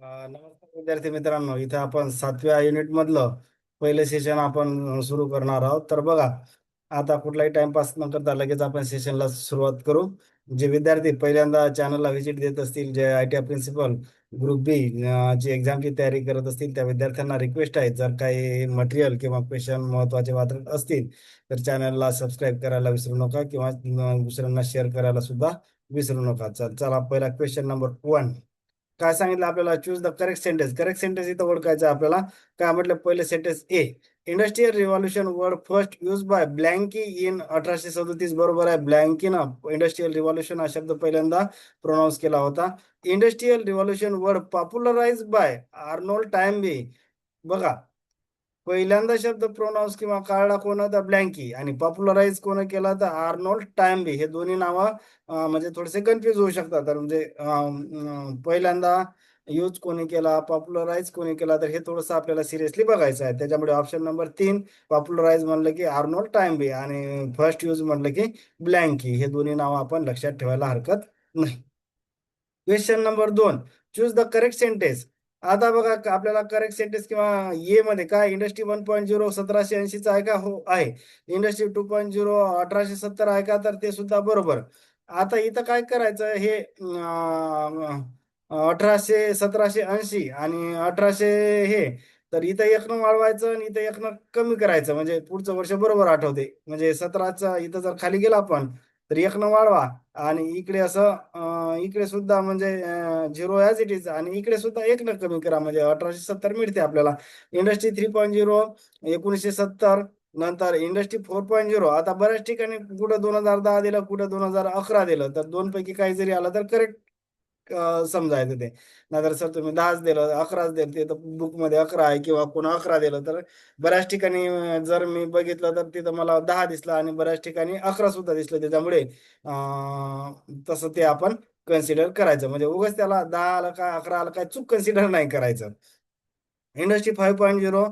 नमस्कार विद्यार्थी मित्रांनो, इथे आपण 7व्या युनिट मधलं पहिले सेशन आपण सुरू करणार आहोत. तर बघा, आता कुठलाही टाइमपास न करता लगेच आपण सेशनला सुरुवात करू. जे विद्यार्थी पहिल्यांदा चॅनलला व्हिजिट देत असतील, जे ITI प्रिन्सिपल ग्रुप बी ची एक्झामची तयारी करत असतील, त्या विद्यार्थ्यांना रिक्वेस्ट आहे, जर काही मटेरियल किंवा क्वेश्चन महत्त्वाचे वाटत असतील तर चॅनलला सबस्क्राईब करायला विसरू नका किंवा दुसऱ्यांना शेअर करायला सुद्धा विसरू नका. चला, पहिला क्वेश्चन नंबर 1 काय सांगितलं आपल्याला? Choose the correct sentence. Correct sentence इथं ओळखायचं आपल्याला. काय म्हटलं? पहिले sentence A, industrial revolution word first use by Blanqui in 1837. बरोबर आहे. ब्लँकीनं इंडस्ट्रियल रिव्हॉल्युशन हा शब्द पहिल्यांदा प्रोनाऊन्स केला होता. Industrial revolution word popularise by Arnold Toynbee. बघा, पहिल्यांदा शब्द प्रोनाऊन्स किंवा काढला कोण होता? ब्लँकी. आणि पॉप्युलराइज कोण केला? तर आर्नोल्ड टाइम्बी. हे दोन्ही नावं म्हणजे थोडेसे कन्फ्युज होऊ शकतात. तर म्हणजे पहिल्यांदा यूज कोणी केला, पॉप्युलराइज कोणी केला, तर हे थोडंसं आपल्याला सिरियसली बघायचं आहे. त्याच्यामुळे ऑप्शन नंबर 3 पॉप्युलराइज म्हणलं की आर्नोल्ड टाइम्बी आणि फर्स्ट यूज म्हटलं की ब्लँकी. हे दोन्ही नावं आपण लक्षात ठेवायला हरकत नाही. Question number 2, choose the correct sentence. आता बघा, आपल्याला करेक्ट सेंटेन्स किंवा ए मध्ये काय, इंडस्ट्री 1.0 1780चा आहे का? हो आहे. इंडस्ट्री 2.0 1870 आहे का? तर ते सुद्धा बरोबर. आता इथं काय करायचं? हे 1800 1780 आणि 1800 हे, तर इथं एकनं वाढवायचं आणि इथं एकनं कमी करायचं, म्हणजे पुढचं वर्ष बरोबर आठवते. म्हणजे 17चा इथं जर खाली गेला आपण तर एकनं वाढवा आणि इकडे असं इकडे सुद्धा म्हणजे 0 ॲज इट इज आणि इकडे सुद्धा एक न कमी करा, म्हणजे 1870 मिळते आपल्याला. इंडस्ट्री 3.0 1970, नंतर इंडस्ट्री 4.0. आता बऱ्याच ठिकाणी कुठं 2010 दिलं, कुठं 2011 दिलं, तर दोन पैकी काही जरी आलं तर करेक्ट समजायचं ते. नाहीतर सर तुम्ही 10च दिलं, 11च दिलं, ते तर बुकमध्ये 11 आहे किंवा कोण 11 दिलं. तर बऱ्याच ठिकाणी जर मी बघितलं तर तिथं मला 10 दिसलं आणि बऱ्याच ठिकाणी 11 सुद्धा दिसलं. त्याच्यामुळे तसं ते आपण कन्सिडर करायचं, म्हणजे उगाच त्याला 10 आलं काय 11 आलं काय चूक कन्सिडर नाही करायचं. इंडस्ट्री 5.0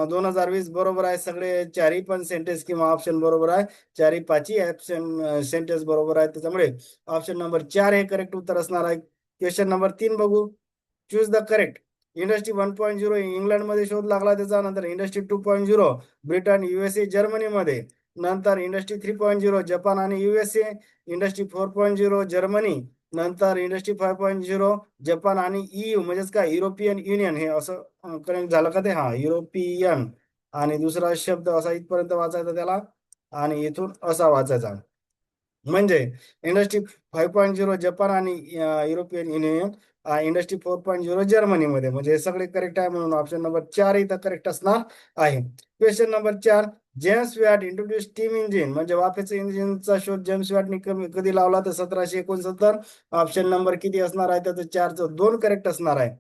2020 बरोबर आहे. सगळे चारही पण सेंटेन्स किंवा ऑप्शन बरोबर आहे. चारही पाचही ऑप्शन सेंटेन्स बरोबर आहे. त्याच्यामुळे ऑप्शन नंबर 4 हे करेक्ट उत्तर असणार आहे. क्वेश्चन नंबर 3 बघू. Choose the correct. इंडस्ट्री 1.0 इंग्लंडमध्ये शोध लागला त्याचा. नंतर इंडस्ट्री 2.0 ब्रिटन, USA, जर्मनीमध्ये. नंतर इंडस्ट्री 3.0 जपान आणि USA. Industry 4.0 Germany. नंतर इंडस्ट्री 5.0 जपान आणि EU, म्हणजेच काय, युरोपियन युनियन. हे असं कनेक्ट झालं का ते? हा, युरोपियन. आणि दुसरा शब्द असा इथपर्यंत वाचायचा त्याला आणि इथून असा वाचायचा. म्हणजे इंडस्ट्री 5.0 जपान आणि युरोपियन युनियन, इंडस्ट्री 4.0 जर्मनीमध्ये. म्हणजे हे सगळे करेक्ट आहे, म्हणून ऑप्शन नंबर 4 इथं करेक्ट असणार आहे. Question number 4, James watt introduce steam engine, म्हणजे वाफेचं इंजिनचा शोध जेम्स वॅटने कधी लावला? तर 1769. ऑप्शन नंबर किती असणार आहे त्याचं? 4चं 2 करेक्ट असणार आहे.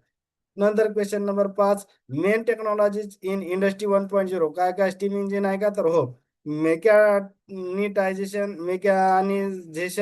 नंतर question number 5, main technologies in industry 1.0. काय काय? स्टीम इंजिन आहे का? तर हो. मेकॅनिझेशन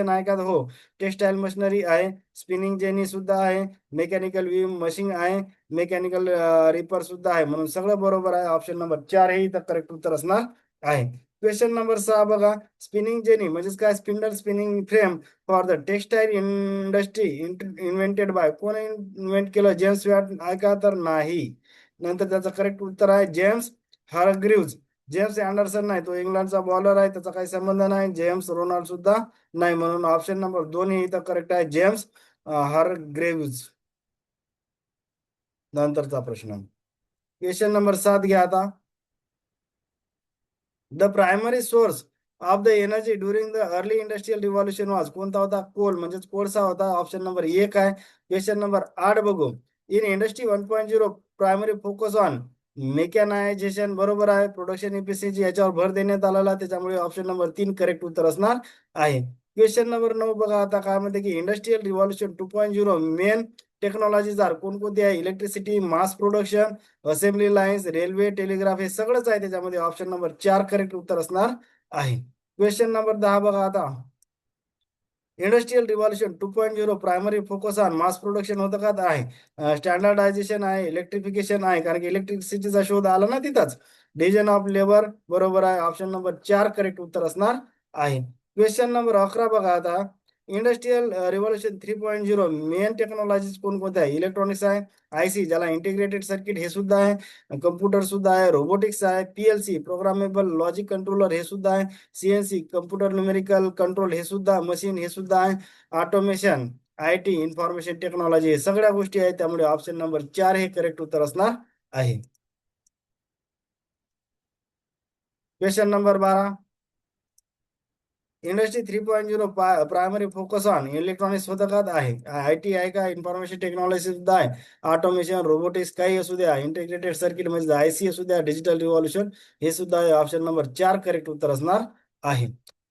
आहे का? हो. टेक्सटाईल मशिनरी आहे. स्पिनिंग जेनी सुद्धा आहे. मेकॅनिकल व्हीम मशीन आहे. मेकॅनिकल रिपर सुद्धा आहे. म्हणून सगळं बरोबर आहे. ऑप्शन नंबर 4 हे इथं करेक्ट उत्तर असणार आहे. क्वेश्चन नंबर 6 बघा. स्पिनिंग जेनी म्हणजेच काय? Spindle spinning frame for the textile industry invented by. कोण इन्व्हेंट केलं? जेम्स वॅट आहे का? तर नाही. नंतर त्याचं करेक्ट उत्तर आहे जेम्स हारग्रीव्ज. जेम्स अँडरसन नाही, तो इंग्लंडचा बॉलर आहे, त्याचा काही संबंध नाही. जेम्स रोनाल्ड सुद्धा नाही, म्हणून ऑप्शन नंबर 2 हे इथं करेक्ट आहे, जेम्स हारग्रीव्ज. नंतरचा प्रश्न, क्वेश्चन नंबर 7 घ्या आता. The primary source of the energy during the early industrial revolution वाज. कोणता होता? कोल, म्हणजेच कोळसा होता. ऑप्शन नंबर 1 आहे. क्वेश्चन नंबर 8 बघू. In industry 1.0 primary focus on mechanisation. बरोबर आहे. प्रोडक्शन इफिशियन्सी याच्यावर भर देण्यात आलेला, त्याच्यामुळे ऑप्शन नंबर 3 करेक्ट उत्तर असणार आहे. क्वेश्चन नंबर 9 बघा आता. काय म्हणते की industrial revolution 2.0 main technologies are. कोणकोणती आहे? Electricity, mass production, assembly lines, railway, telegraph, हे सगळंच आहे त्याच्यामध्ये. ऑप्शन नंबर 4 करेक्ट उत्तर असणार आहे. क्वेश्चन नंबर 10 बघा आता. Industrial revolution 2.0 primary focus on mass production होतं का? तर आहे. स्टँडर्डायझेशन आहे, इलेक्ट्रिफिकेशन आहे, कारण की इलेक्ट्रिसिटीचा शोध आला ना तिथंच. डिव्हिजन ऑफ लेबर बरोबर आहे. ऑप्शन नंबर 4 करेक्ट उत्तर असणार आहे. क्वेश्चन नंबर 11 बघा आता. इंडस्ट्रियल रिव्होल्युशन 3.0 मेन टेक्नॉलॉजीज कोणकोणत्या आहे? इलेक्ट्रॉनिक्स आहे, आयसी ज्याला इंटिग्रेटेड सर्किट हे सुद्धा आहे, कम्प्युटर सुद्धा आहे, रोबोटिक्स आहे, पीएलसी प्रोग्रामेबल लॉजिक कंट्रोलर हे सुद्धा आहे, सीएनसी कम्प्युटर न्यूमेरिकल कंट्रोल हे सुद्धा, मशीन हे सुद्धा आहे, ऑटोमेशन, आयटी इन्फॉर्मेशन टेक्नॉलॉजी हे सगळ्या गोष्टी आहेत. त्यामुळे ऑप्शन नंबर 4 हे करेक्ट उत्तर असणार आहे. Question number 12. Industry 3.0 primary focus on electronics होतं का? आहे. आयटी आहे का? इन्फॉर्मेशन टेक्नॉलॉजी सुद्धा आहे, ऑटोमेशन, रोबोटिक्स काही असू द्या, इंटिग्रेटेड सर्किट म्हणजे आयसी असू द्या, डिजिटल रिव्हॉल्युशन हे सुद्धा आहे. ऑप्शन नंबर 4 करेक्ट उत्तर असणार आहे.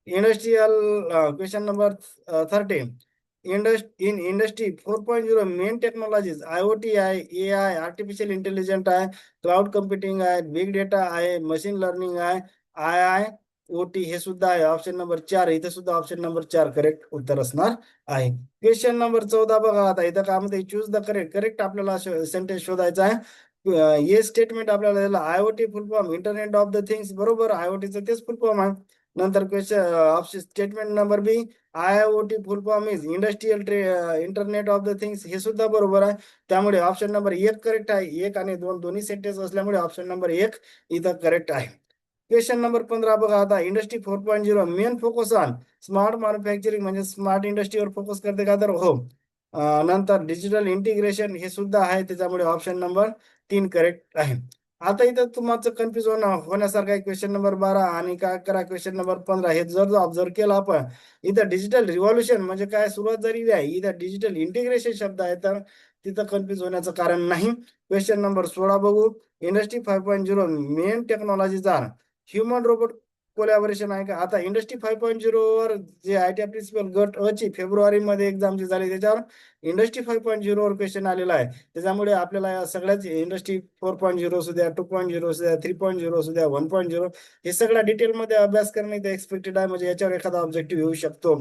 Industrial question number 13. In industry 4.0 main technologies IoT आहे, एआय आर्टिफिशियल इंटेलिजंट आहे, क्लाउड कम्प्युटिंग आहे, बिग डेटा आहे, मशीन लर्निंग आहे, आय ओटी हे सुद्धा आहे. ऑप्शन नंबर 4 इथे सुद्धा ऑप्शन नंबर 4 करेक्ट उत्तर असणार आहे. क्वेश्चन नंबर 14 बघा. आता इथं काय म्हणते? Choose the correct. करेक्ट आपल्याला सेंटेन्स शोधायचा आहे. हे स्टेटमेंट आपल्याला दिलं, IoT full form internet of the things, बरोबर आयओटीचं तेच फुल फॉर्म आहे. नंतर question option statement number B, IoT full form is industrial internet of the things हे सुद्धा बरोबर आहे. त्यामुळे ऑप्शन नंबर 1 करेक्ट आहे. 1 आणि 2 दोन्ही सेंटेन्स असल्यामुळे ऑप्शन नंबर 1 इथं करेक्ट आहे. क्वेश्चन नंबर 15 बघा. आता industry 4.0 main focus on smart manufacturing म्हणजे स्मार्ट इंडस्ट्रीवर फोकस करते का? तर हो. नंतर डिजिटल इंटिग्रेशन हे सुद्धा आहे. त्याच्यामुळे ऑप्शन नंबर 3 करेक्ट आहे. आता इथं तुमचं कन्फ्युज होण्यासारखं आहे क्वेश्चन नंबर 12 आणि काय करा क्वेश्चन नंबर 15 हे जर ऑब्झर्व केलं आपण, इथं डिजिटल रिव्हॉल्युशन म्हणजे काय सुरुवात झालेली आहे, इथं डिजिटल इंटिग्रेशन शब्द आहे, तर तिथं कन्फ्युज होण्याचं कारण नाही. क्वेश्चन नंबर 16 बघू. Industry 5.0 main technologies are human robot collaboration आहे का? आता इंडस्ट्री 5.0 वर जे आयटी प्रिन्सिपल गट अ ची फेब्रुवारीमध्ये एक्झाम जी झाली त्याच्यावर इंडस्ट्री 5.0 वर क्वेश्चन आलेला आहे. त्याच्यामुळे आपल्याला या सगळ्याच इंडस्ट्री 4.0 सुद्धा 2.0 सुद्धा 3.0 सुद्धा 1.0 हे सगळ्या डिटेलमध्ये अभ्यास करणे एक्सपेक्टेड आहे. म्हणजे याच्यावर एखादा ऑब्जेक्टिव्ह येऊ शकतो.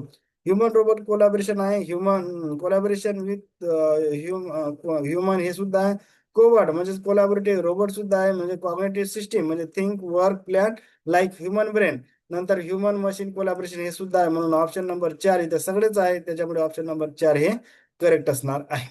ह्युमन रोबोट कोलॅबोरेशन आहे, ह्युमन कोलॅबोरेशन विथ ह्युमन हे सुद्धा आहे. कोवर्ड म्हणजे कोलॅबोरेटिव्ह रोबोट सुद्धा आहे, म्हणजे कॉग्निटिव्ह सिस्टीम म्हणजे think work plan like human brain. नंतर ह्युमन मशीन कोलॅबोरेशन हे सुद्धा आहे. म्हणून ऑप्शन नंबर 4 इथे सगळेच आहे. त्याच्यामुळे ऑप्शन नंबर 4 हे करेक्ट असणार आहे.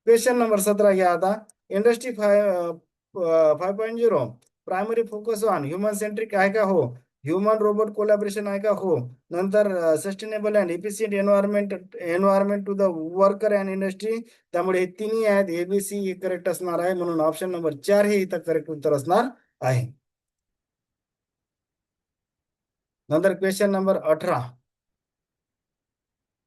क्वेश्चन नंबर 17 घ्या आता. Industry 5.0 primary focus on human centric आहे का? हो. ह्युमन रोबोट कोलॅबोरेशन आहे का? हो. नंतर sustainable and efficient environment to the worker and industry. त्यामुळे हे तिन्ही आहेत, एबीसी हे करेक्ट असणार आहे. म्हणून ऑप्शन नंबर 4 हे इथं करेक्ट उत्तर असणार आहे. नंतर क्वेश्चन नंबर 18.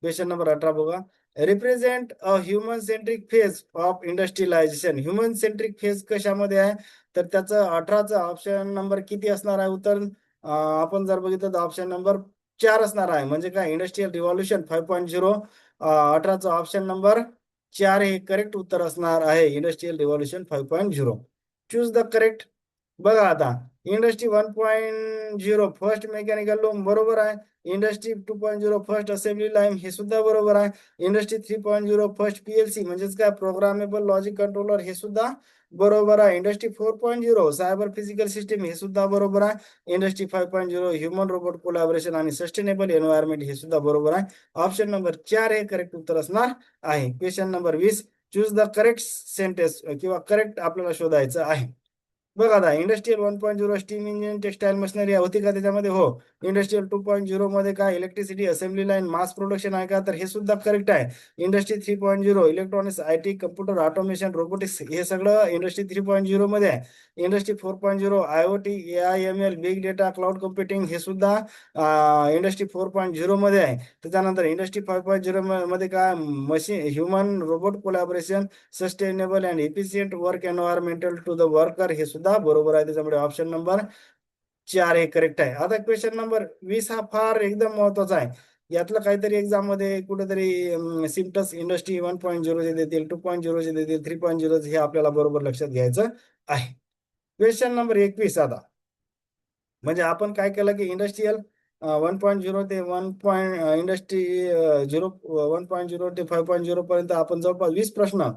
क्वेश्चन नंबर 18 बघा. Represent a human centric phase of industrialisation. Human centric phase कशामध्ये आहे? तर त्याचं 18चं ऑप्शन नंबर किती असणार आहे उत्तर? आपण जर बघितलं तर ऑप्शन नंबर 4 असणार आहे. म्हणजे काय? इंडस्ट्रियल रिव्हॉल्युशन 5.0 18चं ऑप्शन नंबर 4 हे करेक्ट उत्तर असणार आहे. Industrial revolution 5.0. Choose the correct. बघा आता. इंडस्ट्री 1.0 फर्स्ट मेकॅनिकल लूम बरोबर आहे. इंडस्ट्री 2.0 फर्स्ट असेंब्ली लाईन हे सुद्धा बरोबर आहे. इंडस्ट्री 3.0 फर्स्ट पीएलसी म्हणजेच काय प्रोग्रामेबल लॉजिक कंट्रोलर हे सुद्धा बरोबर आहे. इंडस्ट्री 4.0 सायबर फिजिकल सिस्टीम हे सुद्धा बरोबर आहे. इंडस्ट्री 5.0 ह्युमन रोबोट कोलॅबोरेशन आणि सस्टेनेबल एन्व्हायरमेंट हे सुद्धा बरोबर आहे. ऑप्शन नंबर 4 हे करेक्ट उत्तर असणार आहे. Question number 20. Choose the correct sentence किंवा करेक्ट आपल्याला शोधायचं आहे. बघा आता. Industrial 1.0 steam engine textile machinery होती का त्याच्यामध्ये? हो. इंडस्ट्रियल 2.0 मध्ये काय electricity assembly line mass production आहे का? तर हे सुद्धा करेक्ट आहे. Industry 3.0 electronics IT computer automation robotics हे सगळं इंडस्ट्री 3.0 मध्ये आहे. Industry 4.0 IoT AI ML big data cloud computing हे सुद्धा इंडस्ट्री 4.0 मध्ये आहे. त्याच्यानंतर इंडस्ट्री 5.0 मध्ये काय machine human robot collaboration sustainable and efficient work environmental to the worker हे सुद्धा बरोबर आहे. त्याच्यामुळे ऑप्शन नंबर 4 हे करेक्ट आहे. आता क्वेश्चन नंबर 20 हा फार एकदम महत्वाचा आहे. यातलं काहीतरी एक्झाम मध्ये कुठेतरी सिम्टस इंडस्ट्री 1.0 चे देतील, 2.0 चे देतील, 3.0 हे आपल्याला बरोबर लक्षात घ्यायचं आहे. क्वेश्चन नंबर 21 आता. म्हणजे आपण काय केलं की इंडस्ट्रियल 1.0 ते 1. इंडस्ट्री 1.0 ते 5.0 पर्यंत आपण जवळपास 20 प्रश्न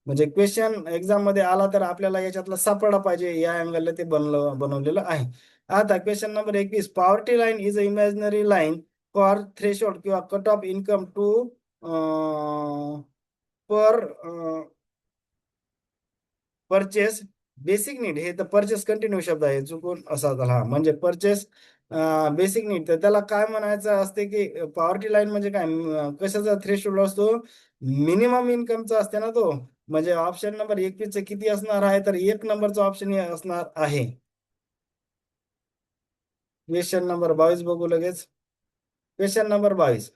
म्हणजे क्वेश्चन एक्झाम मध्ये आला तर आपल्याला याच्यातला सापडला पाहिजे. या अँगलला ते बनवलेलं आहे. आता question number 21. Poverty line is a imaginary line for threshold किंवा cut off income to per purchase basic need. हे तर परचेस कंटिन्यू शब्द आहे, चुकून असा झाला हा. म्हणजे परचेस बेसिक नीड, तर त्याला काय म्हणायचं असते की पॉवर्टी लाईन म्हणजे काय, कशाचा थ्रेशोल्ड असतो, मिनिमम इन्कमचा असते ना तो. म्हणजे ऑप्शन नंबर 21 किती असणार आहे, तर 1 नंबरचा ऑप्शन असणार आहे. क्वेश्चन नंबर 22 बघू लगेच. Question number 22.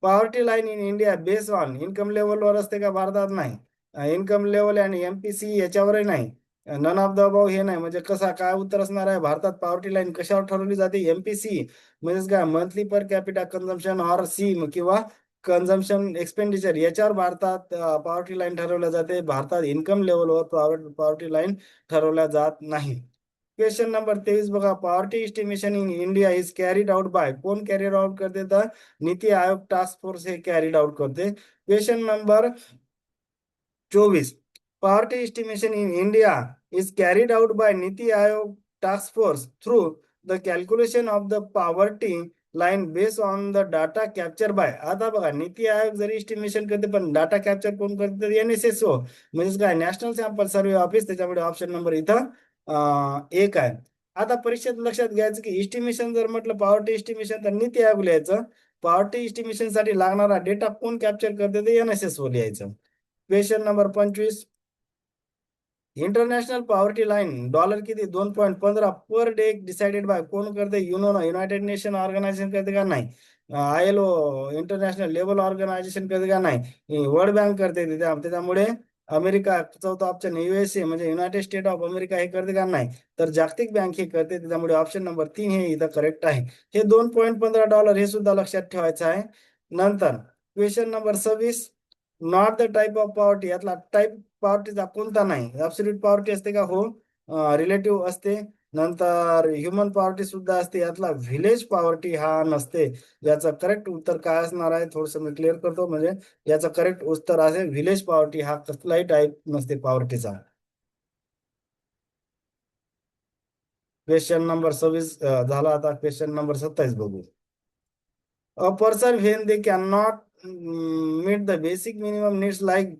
Poverty line in India based on income लेवलवर असते का? भारतात नाही. इन्कम लेवल आणि एमपीसी याच्यावरही नाही. नन ऑफ द अबाव हे नाही. म्हणजे कसा काय उत्तर असणार आहे, भारतात पॉवर्टी लाईन कशावर ठरवली जाते? एमपीसी म्हणजेच काय, monthly per capita consumption, or C किंवा कन्झम्पशन एक्सपेंडिचर, याच्यावर भारतात पॉवर्टी लाईन ठरवल्या जाते. भारतात इन्कम लेवलवर पॉवर्टी लाईन ठरवल्या जात नाही. क्वेश्चन नंबर 23 बघा. Poverty estimation in India is carried out by, कोण कॅरीड आउट करते? तर नीती आयोग टास्क फोर्स हे कॅरीड आउट करते. Question number 24. Poverty estimation in India is carried out by NITI Aayog task force through the calculation of the poverty line based on the data capture by. आता बघा, नीती आयोग जरी estimation करते पण data capture कोण करते? तर NSSO म्हणजेच काय, नॅशनल सॅम्पल सर्व्हे ऑफिस. त्याच्यामुळे ऑप्शन नंबर इथं 1 आहे. आता परीक्षेत लक्षात घ्यायचं की एस्टिमेशन जर म्हटलं पॉवर्टी एस्टिमेशन, तर नीती आयोग लिहायचं. पॉवर्टी एस्टिमेशन साठी लागणारा डेटा कोण कॅप्चर करते? ते NSSO लिहायचं. Question number 25. International poverty line dollar किती, 2.15 पर डे डिसाइडेड बाय, कोण करते? युनायटेड नेशन ऑर्गनायझेशन करते का? नाही. ILO इंटरनॅशनल लेबर ऑर्गनायझेशन करते का? नाही. वर्ल्ड बँक करते. त्याच्यामुळे अमेरिका, चौथा ऑप्शन USA म्हणजे युनायटेड स्टेट ऑफ अमेरिका हे करते का? नाही. तर जागतिक बँक हे करते. त्याच्यामुळे ऑप्शन नंबर 3 हे इथं करेक्ट आहे. हे $2.15 हे सुद्धा लक्षात ठेवायचं आहे. नंतर question number 26. Not the type of poverty, यातला टाईप पॉवर्टीचा कोणता नाही? ऍब्सोल्यूट पॉवर्टी असते का? हो. रिलेटिव्ह असते. नंतर ह्युमन पॉवर्टी सुद्धा असते. यातला व्हिलेज पॉवर्टी हा नसते. याचं करेक्ट उत्तर काय असणार आहे, थोडस मी क्लिअर करतो. म्हणजे याचं करेक्ट उत्तर आहे व्हिलेज पॉवर्टी, हा कसलाही टाईप नसते पॉवर्टीचा. क्वेश्चन नंबर 26 झाला. आता क्वेश्चन नंबर 27 बघू. A person when they cannot meet the basic minimum needs like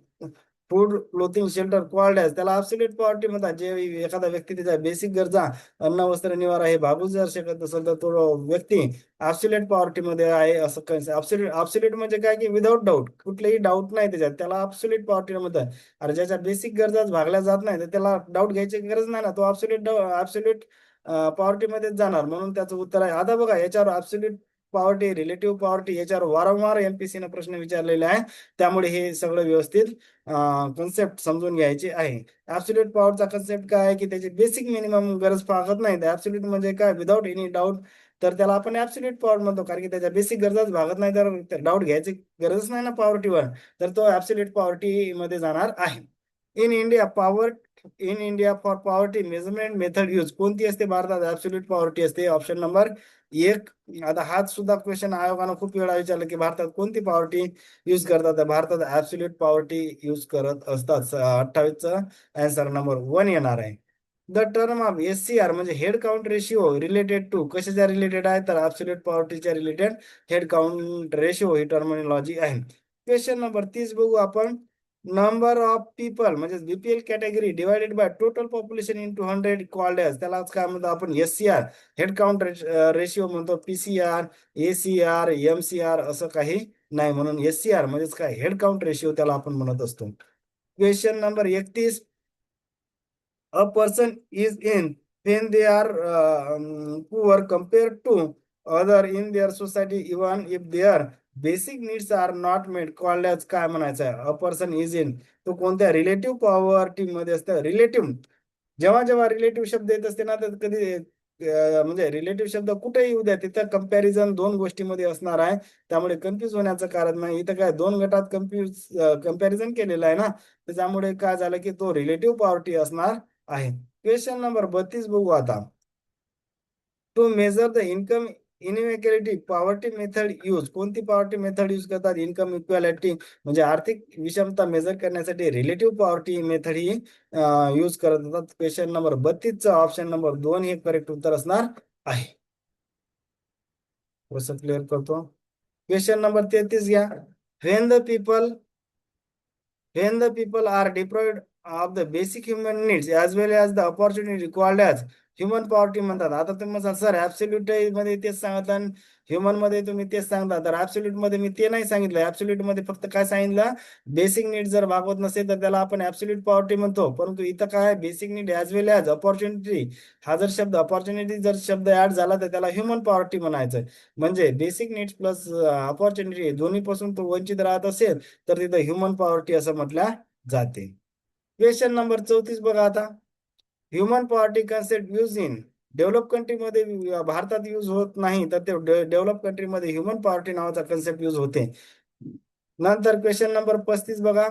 food, clothing, shelter called as, त्याला ऍब्सोल्यूट पॉवर्टी म्हणतात. जे एखादा व्यक्ती त्याच्या बेसिक गरजा, अन्न, वस्त्र, निवारा हे भागू जर शकत नसेल तर तो व्यक्ती ऍब्सोल्यूट पॉवर्टी मध्ये आहे. असं काय ऍब्सोल्यूट म्हणजे काय की विदाऊट डाऊट, कुठलेही डाऊट नाही त्याच्यात, त्याला ऍब्सोल्यूट पॉवर्टी म्हणतात. अरे ज्याच्या बेसिक गरजाच भागल्या जात नाही तर त्याला डाऊट घ्यायची गरज नाही ना, तो ऍब्सोल्यूट पॉवर्टी मध्येच जाणार. म्हणून त्याचं उत्तर आहे. आता बघा, याच्यावर ऍब्सोल्यूट पॉवर्टी, रिलेटिव्ह पॉवर्टी याच्यावर वारंवार MPSC न प्रश्न विचारलेले आहे. त्यामुळे हे सगळं व्यवस्थित कन्सेप्ट समजून घ्यायची आहे. ऍब्सोल्यूट पॉवरचा कन्सेप्ट काय आहे की त्याची बेसिक मिनिमम गरज भागत नाही. ऍब्सोल्यूट म्हणजे काय, विदाऊट एनी डाऊट, तर त्याला आपण ऍब्सोल्यूट पॉवर म्हणतो. कारण की त्याच्या बेसिक गरजाच भागत नाही, तर डाऊट घ्यायची गरजच नाही ना पॉवर्टीवर, तर तो ऍब्सोल्यूट पॉवर्टी मध्ये जाणार आहे. In India power in India for poverty measurement method use, कोणती असते भारतात? ऍब्सोल्यूट पॉवर्टी असते. Option number 1. आता हाच सुद्धा क्वेश्चन आयोगानं खूप वेळा विचारलं की भारतात कोणती पॉवर्टी यूज करतात? भारतात ऍब्सोल्यूट पॉवर्टी यूज करत असतात. 28चा आन्सर नंबर 1 येणार आहे. द टर्म ऑफ SCR म्हणजे head count ratio related to, कशाच्या रिलेटेड आहे? तर ऍब्सोल्यूट पॉवर्टीच्या रिलेटेड हेड काउंट रेशिओ ही टर्मिनॉलॉजी आहे. क्वेश्चन नंबर 30 बघू आपण. नंबर ऑफ पीपल म्हणजे BPL category divided by total population into 100 called as, त्यालाच काय म्हणतो आपण? SCR हेड काउंट रेशिओ म्हणतो. PCR, ACR, MCR असं काही नाही. म्हणून SCR म्हणजेच काय, हेड काउंट रेशिओ त्याला आपण म्हणत असतो. Question number 31. A person is in when they are poor compared to other in their society even if their basic needs are not met called as, काय म्हणायचं आहे? अ पर्सन इज इन, तो कोणत्या relative poverty मध्ये असतं? Relative, जेव्हा जेव्हा relative शब्द येत असते ना, तर कधी म्हणजे रिलेटिव्ह शब्द कुठेही येऊ द्या, तिथं कंपॅरिझन दोन गोष्टीमध्ये असणार आहे. त्यामुळे कन्फ्युज होण्याचं कारण नाही. इथं काय दोन गटात कंपॅरिझन केलेलं आहे ना, त्याच्यामुळे काय झालं की तो रिलेटिव्ह पॉवर्टी असणार आहे. क्वेश्चन नंबर 32 बघू आता. To measure the income inequality poverty method use, कोणती पॉवर्टी मेथड यूज करतात? इन्कम इक्वॅलिटी म्हणजे आर्थिक विषमता मेजर करण्यासाठी रिलेटिव्ह पॉवर्टी मेथड ही यूज करत होतात. क्वेश्चन नंबर 32 चा ऑप्शन नंबर 2 हे करेक्ट उत्तर असणार आहे. थोडस क्लिअर करतो. क्वेश्चन नंबर 33 घ्या. When the people when the people are deprived of the basic human needs as well as the opportunity required as human poverty म्हणतात. आता तुम्ही म्हणता सर ऍब्सोल्यूट मध्ये तेच सांगता आणि ह्युमन मध्ये तुम्ही तेच सांगता. तर ऍब्सोल्यूट मध्ये मी ते नाही सांगितलं. ऍब्सोल्यूट मध्ये फक्त काय सांगितलं, बेसिक नीड जर भागवत नसेल तर त्याला आपण ऍब्सोल्यूट पॉवर्टी म्हणतो. परंतु इथं काय, बेसिक नीड ऍज वेल ऍज अपॉर्च्युनिटी, हा जर शब्द अपॉर्च्युनिटी जर शब्द ऍड झाला तर त्याला ह्युमन पॉवर्टी म्हणायचं. म्हणजे बेसिक नीड्स प्लस अपॉर्च्युनिटी दोन्ही पासून तो वंचित राहत असेल तर तिथं ह्युमन पॉवर्टी असं म्हटलं जाते. क्वेश्चन नंबर 34 बघा आता. Human poverty concept use in develop कंट्रीमध्ये भारतात यूज होत नाही, तर ते डेव्हलप कंट्रीमध्ये ह्युमन पॉवर्टी नावाचा कन्सेप्ट यूज होते. नंतर क्वेश्चन नंबर 35 बघा.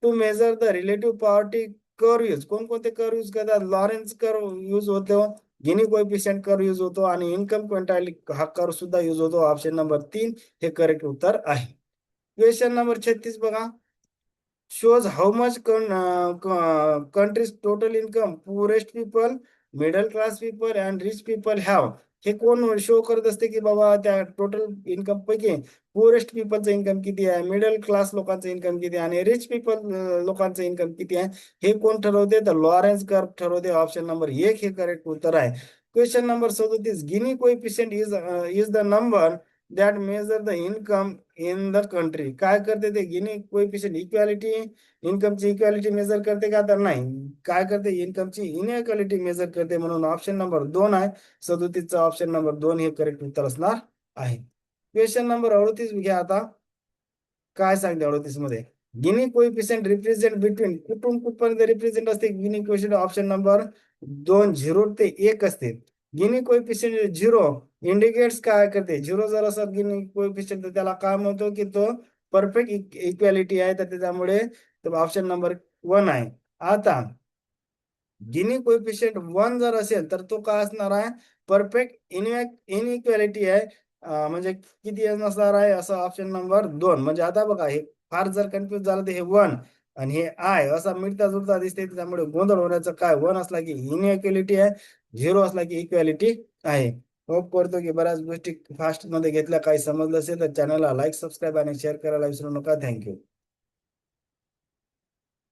To measure the relative poverty curve use, कोणकोणते कर्व यूज करतात? लॉरेन्स कर्व यूज होतो, गिनी कोएफिशियंट कर्व यूज होतो आणि इन्कम क्विंटाइल हा कर्व सुद्धा यूज होतो. ऑप्शन नंबर 3 हे करेक्ट उत्तर आहे. क्वेश्चन नंबर 36 बघा. shows how much country's total income poorest people, middle class people and rich people have. हे कोण शो करत असते की बाबा त्या टोटल इन्कम पैकी पुअरेस्ट पीपलचं इन्कम किती आहे, मिडल क्लास लोकांचं इन्कम किती आहे आणि रिच पीपल लोकांचं इन्कम किती आहे, हे कोण ठरवते? तर लॉरेन्स कर्व ठरवते. ऑप्शन नंबर 1 हे करेक्ट उत्तर आहे. Question number 37. Gini coefficient is the number that measure the income in the country. काय करते ते गिनी कोएफिशियंट? इक्वालिटी, इन्कमची इक्वालिटी मेजर करते का? तर नाही. काय करते? इन्कमची इनइक्वालिटी मेजर करते. म्हणून ऑप्शन नंबर 2 आहे. 37चा ऑप्शन नंबर 2 हे करेक्ट उत्तर असणार आहे. क्वेश्चन नंबर 38 घ्या आता. काय सांगते 38 मध्ये? गिनी कोएफिशियंट रिप्रेझेंट बिटवीन, कुठून कुठपर्यंत रिप्रेझेंट असते गिनी कोएफिशियंट? ऑप्शन नंबर 2 0 ते 1 असते. गिनी कोएफिशियंट 0 इंडिकेट्स काय करते? 0 जर असत गिनी कोएफिशियंट तर त्याला काय म्हणतो की तो परफेक्ट इक्वॅलिटी आहे. तर त्याच्यामुळे ऑप्शन नंबर 1 आहे. आता गिनी कोएफिशियंट 1 जर असेल तर तो काय असणार आहे? परफेक्ट इनइक्वॅलिटी आहे. म्हणजे किती नसणार आहे? असं ऑप्शन नंबर 2. म्हणजे आता बघा, हे फार जर कन्फ्युज झालं तर हे 1 आणि हे आय असा मिळता जुळता दिसते. त्यामुळे गोंधळ होण्याचं काय, 1 असला की इनइक्वॅलिटी आहे, 0 असला की इक्वॅलिटी आहे. होप करतो की बऱ्याच गोष्टी फास्ट मध्ये घेतल्या. काही समजलं असेल तर चॅनलला लाईक, सबस्क्राईब आणि शेअर करायला विसरू नका. थँक्यू.